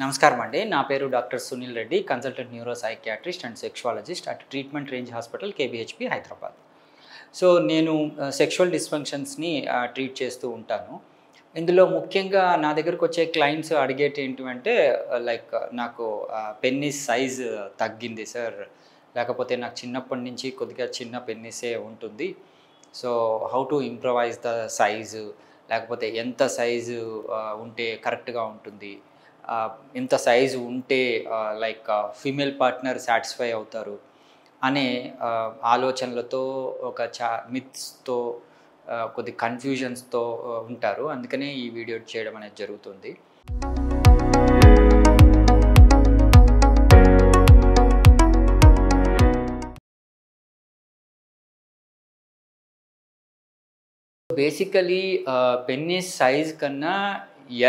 నమస్కారం అండి. నా పేరు doctor Sunil Reddy, consultant neuro psychiatrist and sexologist at treatment range hospital కేబీహెచ్పి Hyderabad. So నేను సెక్షువల్ డిస్ఫంక్షన్స్ని ట్రీట్ చేస్తూ ఉంటాను. ఇందులో ముఖ్యంగా నా దగ్గరకు వచ్చే క్లయింట్స్ అడిగేటి ఏంటివంటే నాకు పెన్నిస్ సైజ్ తగ్గింది సార్, లేకపోతే నాకు చిన్నప్పటి నుంచి కొద్దిగా చిన్న పెన్నిసే ఉంటుంది. So how to improvise the size, లేకపోతే ఎంత సైజు ఉంటే కరెక్ట్గా ఉంటుంది, ఎంత సైజు ఉంటే ఫీమేల్ పార్ట్నర్ సాటిస్ఫై అవుతారు అనే ఆలోచనలతో ఒక మిత్స్తో కొద్ది కన్ఫ్యూజన్స్తో ఉంటారు. అందుకనే ఈ వీడియో చేయడం అనేది జరుగుతుంది. బేసికలీ పెన్నిస్ సైజ్ కన్నా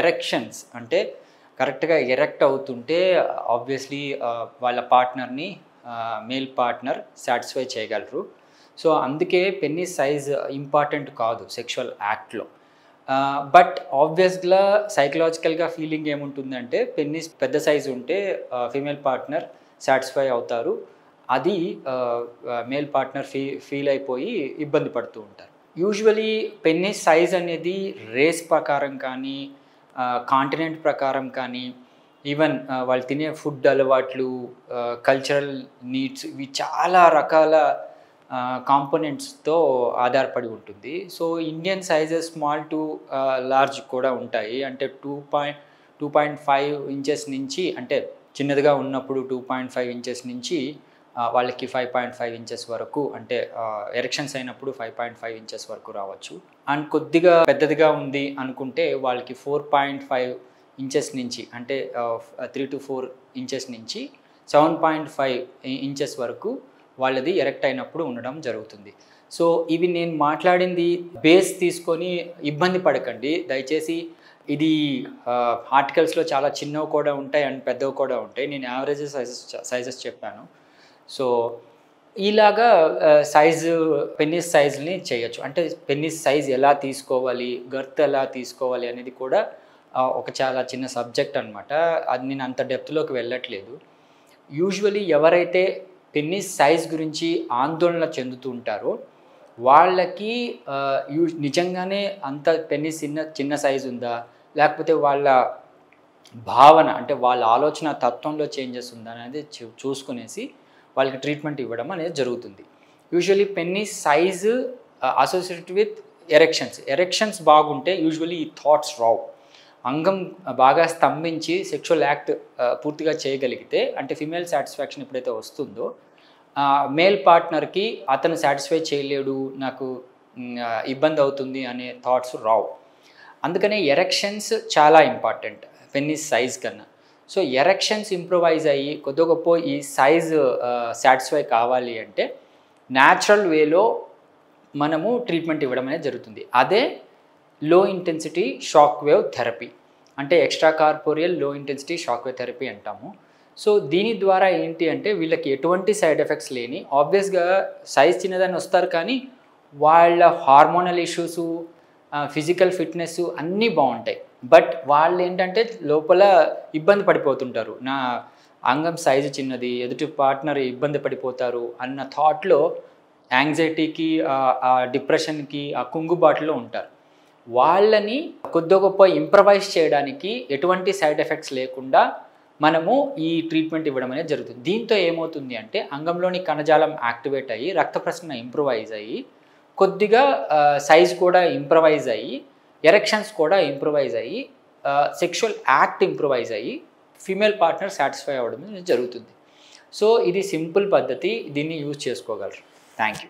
ఎరెక్షన్స్ అంటే కరెక్ట్గా ఎరెక్ట్ అవుతుంటే ఆబ్వియస్లీ వాళ్ళ పార్ట్నర్ని మేల్ పార్ట్నర్ సాటిస్ఫై చేయగలరు. సో అందుకే పెన్నిస్ సైజ్ ఇంపార్టెంట్ కాదు సెక్షువల్ యాక్ట్లో. బట్ ఆబ్వియస్గా సైకలాజికల్గా ఫీలింగ్ ఏముంటుందంటే పెన్నిస్ పెద్ద సైజు ఉంటే ఫీమేల్ పార్ట్నర్ సాటిస్ఫై అవుతారు, అది మేల్ పార్ట్నర్ ఫీల్ అయిపోయి ఇబ్బంది పడుతూ ఉంటారు. యూజువలీ పెన్నిస్ సైజ్ అనేది రేస్ ప్రకారం కానీ, కాంటినెంట్ ప్రకారం కానీ, ఈవెన్ వాళ్ళు తినే ఫుడ్ అలవాట్లు, కల్చరల్ నీడ్స్, ఇవి చాలా రకాల కాంపోనెంట్స్తో ఆధారపడి ఉంటుంది. So Indian sizes small to large కూడా ఉంటాయి. అంటే 2.5 ఇంచెస్ నుంచి, అంటే చిన్నదిగా ఉన్నప్పుడు 2.5 ఇంచెస్ నుంచి వాళ్ళకి 5.5 ఇంచెస్ వరకు, అంటే ఎరెక్షన్స్ అయినప్పుడు 5.5 ఇంచెస్ వరకు రావచ్చు. అండ్ కొద్దిగా పెద్దదిగా ఉంది అనుకుంటే వాళ్ళకి 4.5 ఇంచెస్ నుంచి, అంటే 3 to 4 ఇంచెస్ నుంచి 7.5 ఇంచెస్ వరకు వాళ్ళది ఎరెక్ట్ అయినప్పుడు ఉండడం జరుగుతుంది. సో ఇవి నేను మాట్లాడింది బేస్ తీసుకొని ఇబ్బంది పడకండి దయచేసి. ఇది ఆర్టికల్స్లో చాలా చిన్నవి కూడా ఉంటాయి అండ్ పెద్దవి కూడా ఉంటాయి. నేను యావరేజ్ సైజెస్ చెప్పాను. సో ఇలాగా పెన్నిస్ సైజ్ని చేయొచ్చు. అంటే పెన్నిస్ సైజ్ ఎలా తీసుకోవాలి, గర్త్ ఎలా తీసుకోవాలి అనేది కూడా ఒక చాలా చిన్న సబ్జెక్ట్ అనమాట. అది నేను అంత డెప్త్లోకి వెళ్ళట్లేదు. యూజువలీ ఎవరైతే పెన్నిస్ సైజ్ గురించి ఆందోళన చెందుతూ ఉంటారో వాళ్ళకి నిజంగానే అంత పెన్నిస్ చిన్న సైజు ఉందా, లేకపోతే వాళ్ళ భావన, అంటే వాళ్ళ ఆలోచన తత్వంలో చేంజెస్ ఉందా అనేది చూసుకునేసి వాళ్ళకి ట్రీట్మెంట్ ఇవ్వడం అనేది జరుగుతుంది. Usually పెన్నిస్ size associated with erections బాగుంటే యూజువలీ ఈ థాట్స్ రావు. అంగం బాగా స్తంభించి సెక్షువల్ యాక్ట్ పూర్తిగా చేయగలిగితే, అంటే ఫిమేల్ సాటిస్ఫాక్షన్ ఎప్పుడైతే వస్తుందో మేల్ పార్ట్నర్కి అతను సాటిస్ఫై చేయలేడు, నాకు ఇబ్బంది అవుతుంది అనే థాట్స్ రావు. అందుకనే ఎరెక్షన్స్ చాలా ఇంపార్టెంట్ పెన్నిస్ సైజ్ కన్నా. సో ఎరెక్షన్స్ ఇంప్రూవైజ్ అయ్యి కొద్ది గొప్ప ఈ సైజ్ సాటిస్ఫై కావాలి అంటే న్యాచురల్ వేలో మనము ట్రీట్మెంట్ ఇవ్వడం అనేది జరుగుతుంది. అదే low intensity shock wave therapy, అంటే extracorporeal low intensity shock wave therapy అంటాము. సో దీని ద్వారా ఏంటి అంటే వీళ్ళకి ఎటువంటి సైడ్ ఎఫెక్ట్స్ లేని, ఆబ్వియస్గా సైజ్ చిన్నదని వస్తారు కానీ వాళ్ళ హార్మోనల్ ఇష్యూసు, ఫిజికల్ ఫిట్నెస్ అన్నీ బాగుంటాయి. బట్ వాళ్ళు ఏంటంటే లోపల ఇబ్బంది పడిపోతుంటారు, నా అంగం సైజు చిన్నది, ఎదుటి పార్ట్నర్ ఇబ్బంది పడిపోతారు అన్న థాట్లో, యాంగ్జైటీకి, డిప్రెషన్కి, ఆ కుంగుబాటులో ఉంటారు. వాళ్ళని కొద్ది గొప్ప ఇంప్రవైజ్ చేయడానికి ఎటువంటి సైడ్ ఎఫెక్ట్స్ లేకుండా మనము ఈ ట్రీట్మెంట్ ఇవ్వడం అనేది జరుగుతుంది. దీంతో ఏమవుతుంది అంటే అంగంలోని కణజాలం యాక్టివేట్ అయ్యి, రక్త ప్రసరణ ఇంప్రూవైజ్ అయ్యి, కొద్దిగా సైజ్ కూడా ఇంప్రవైజ్ అయ్యి, ఎరెక్షన్స్ కూడా ఇంప్రూవైజ్ అయ్యి, సెక్షువల్ యాక్ట్ ఇంప్రూవైజ్ అయ్యి ఫీమేల్ పార్ట్నర్ సాటిస్ఫై అవ్వడం జరుగుతుంది. సో ఇది సింపుల్ పద్ధతి, దీన్ని యూజ్ చేసుకోగలరు. Thank you.